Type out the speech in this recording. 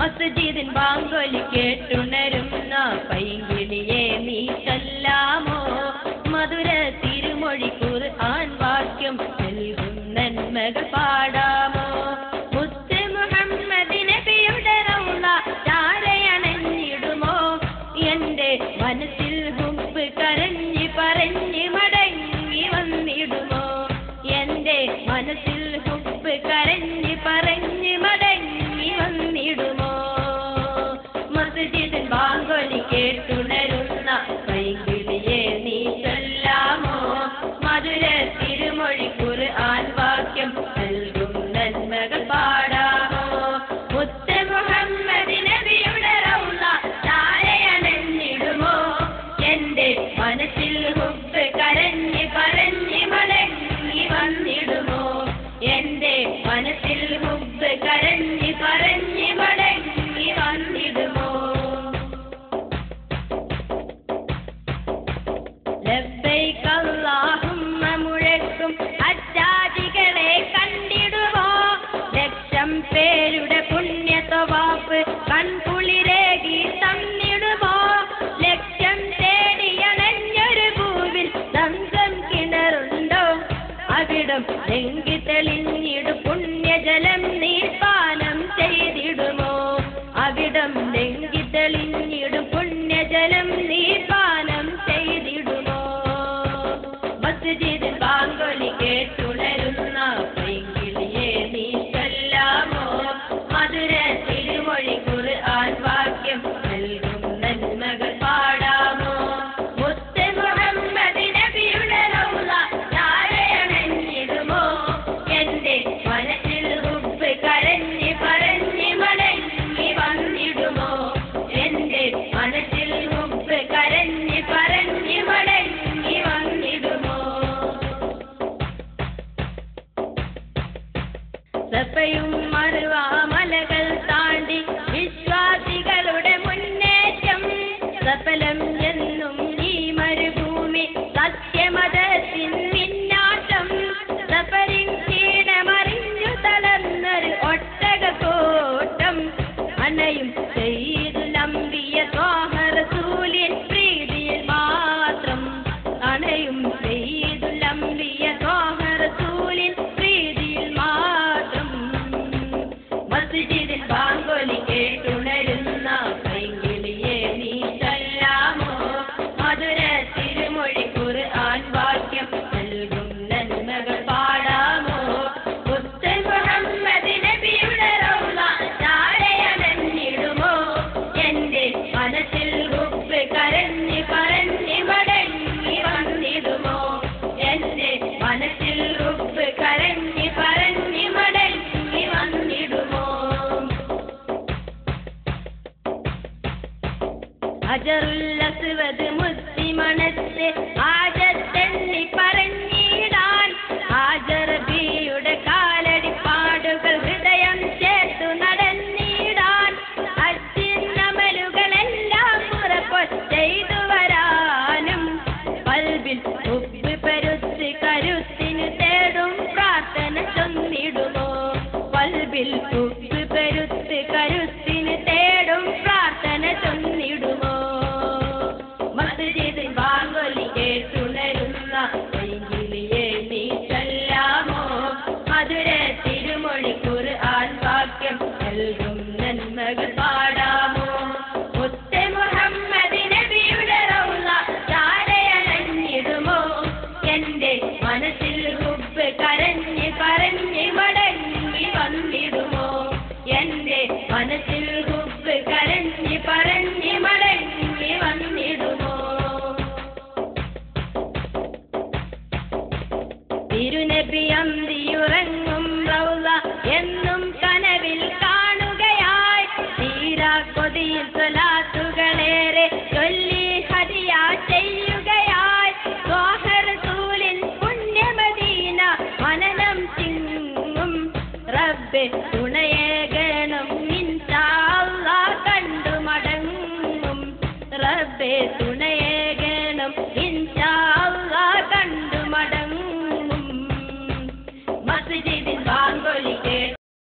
മസ്ജിദിൻ ബാങ്കൊലി കേട്ടുണരുന്ന പൈങ്കിളിയെ നീ ചൊല്ലാമോ മധുര തിരുമൊഴി ഖുർആൻ വാക്യം നൽകും നന്മകൾ പാടാമോ മുത്ത് മുഹമ്മദ് നബിയുടെ റൗള ചാരയണഞ്ഞിടുമോ എന്റെ മനസ്സിൽ ഹുബ്ബ് കരഞ്ഞ് പറഞ്ഞ് മടങ്ങി വന്നിടുമോ എന്റെ മനസ്സിൽ ഹുബ്ബ് കരഞ്ഞ് പറഞ്ഞ് മടങ്ങി വന്നിടുമോ മസ്ജിദിൻ ബാങ്കൊലി കേട്ടുണരുന്ന പൈങ്കിളിയെ നീ ചൊല്ലാമോ മധുര തിരുമൊഴി ഖുർആൻ വാക്യം നൽകും നന്മകൾ പാടാമോ മുത്ത് മുഹമ്മദ് നബിയുടെ റൗള ചാരയണഞ്ഞിടുമോ എന്റെ മനസ്സിൽ ഹുബ്ബ് കരഞ്ഞ് പറഞ്ഞ് മടങ്ങി വന്നിടുമോ എന്റെ മനസ്സിൽ ഹുബ്ബ് കരഞ്ഞ് പറഞ്ഞ് മടങ്ങി വന്നിടുമോ ലബ്ബൈക അല്ലാഹുമ്മ മുഴക്കും ഹജ്ജാജികളെ കണ്ടിടുമോ ലക്ഷം പേരുടെ പുണ്യ തവാഫ് കൺകുളിരേകി തന്നിടുമോ ലക്ഷ്യം തേടിയണഞ്ഞൊരു ഭൂവിൽ സംസം കിണറുണ്ടോ അവിടം ലംഘി തെളിഞ്ഞിടു പുണ്യജലം നീ പാനം ചെയ്തിടുമോ അവിടം ലംഘി തെളിഞ്ഞിടും പുണ്യജലം നീ പാനം ചെയ്തിടുമോ മസ്ജിദിൽ ബാങ്കൊലി കേട്ടുണരുന്ന പൈങ്കിളിയെ നീ ചൊല്ലാമോ മധുര തിരുമൊഴി ഖുർആൻ വാക്യം നൽകും നന്മകൾ പാടാമോ മുത്ത് മുഹമ്മദ് നബിയുടെ റൗള ചാരയണഞ്ഞിടുമോ എന്റെ മനസ്സിൽ ഹുബ്ബ് കരഞ്ഞ് പറഞ്ഞ് മടങ്ങി വന്നിടുമോ എന്റെ മനസ്സിൽ ഹുബ്ബ് കരഞ്ഞ് പറഞ്ഞ് മടങ്ങി വന്നിടുമോ സഫയും മർവ മലകൾ താണ്ടി വിശ്വാസികളുടെ മുന്നേറ്റം സഫലം എന്നും ഈ മരുഭൂമി സത്യമതത്തിൻ മിന്നാട്ടം സഫരിൻ കീടമറിഞ്ഞു തളർന്നൊരു ഒട്ടകക്കൂട്ടം അണയും സയ്യിദുൽ അംബിയ ത്വാഹ റസൂലിൻ പ്രീതിയിൽ മാത്രം അണയും സയ്യിദുൽ അംബിയ ത്വാഹ റസൂലിൻ പ്രീതിയിൽ മാത്രം മസ്ജിദിൽ ബാങ്കൊലി കേട്ടുണരുന്ന പൈങ്കിളിയെ നീ ചൊല്ലാമോ മധുര തിരുമൊഴി ഖുർആൻ വാക്യം നൽകും നന്മകൾ പാടാമോ മുത്ത് മുഹമ്മദ് നബിയുടെ റൗള ചാരയണഞ്ഞിടുമോ എന്റെ മനസ്സിൽ ഹുബ്ബ് കരഞ്ഞ് പറഞ്ഞ് മടങ്ങി വന്നിടുമോ എന്റെ മനസ്സിൽ ഹുബ്ബ് കരഞ്ഞ് പറഞ്ഞ് മടങ്ങി വന്നിടുമോ അജറുൽ അസ്വദ് മുത്തി മനസ്സ് ആജത്തെണ്ണി പറഞ്ഞിടാൻ ആജറബിയുടെ കാലടിപ്പാടുകൾ ഹൃദയം ചേർത്തു നടന്നിടാൻ അമലുകളെല്ലാം പുറപ്പോൾ ചെയ്തു വരാനും പൽബിൽ ഉപ്പ് പരുത്ത് കരുത്തിന് തേടും പ്രാർത്ഥന ചൊന്നിടുമോ പൽബിൽ ഉപ്പ് പരുത്ത് കരുത്തിന് തേടും പ്രാർത്ഥന ചൊന്നിടുമോ മസ്ജിദിൽ ബാങ്കൊലി കേട്ടുണരുന്ന പൈങ്കിളിയെ നീ ചൊല്ലാമോ മധുര തിരുമൊഴി ഖുർആൻ വാക്യം നൽകും നന്മകൾ പാടാമോ മുത്ത് മുഹമ്മദ് നബിയുടെ റൗള ചാരയണഞ്ഞിടുമോ എന്റെ മനസ്സിൽ ഹുബ്ബ് കരഞ്ഞ് പറഞ്ഞ് മടങ്ങി വന്നിടുമോ എന്റെ മനസ്സിൽ ഹുബ്ബ് കരഞ്ഞ് പറഞ്ഞ് മടങ്ങി വന്നിടുമോ തിരുനബി അന്തിയുറങ്ങും റൗള എന്നും കനവിൽ കാണുകയായി തീരാ കൊതിയിൽ സ്വലാത്തുകളേറെ ചൊല്ലി ഹദിയ ചെയ്യുകയായി ത്വാഹ റസൂലിൻ പുണ്യമദീന മനനം തിങ്ങും റബ്ബേ തുണയെ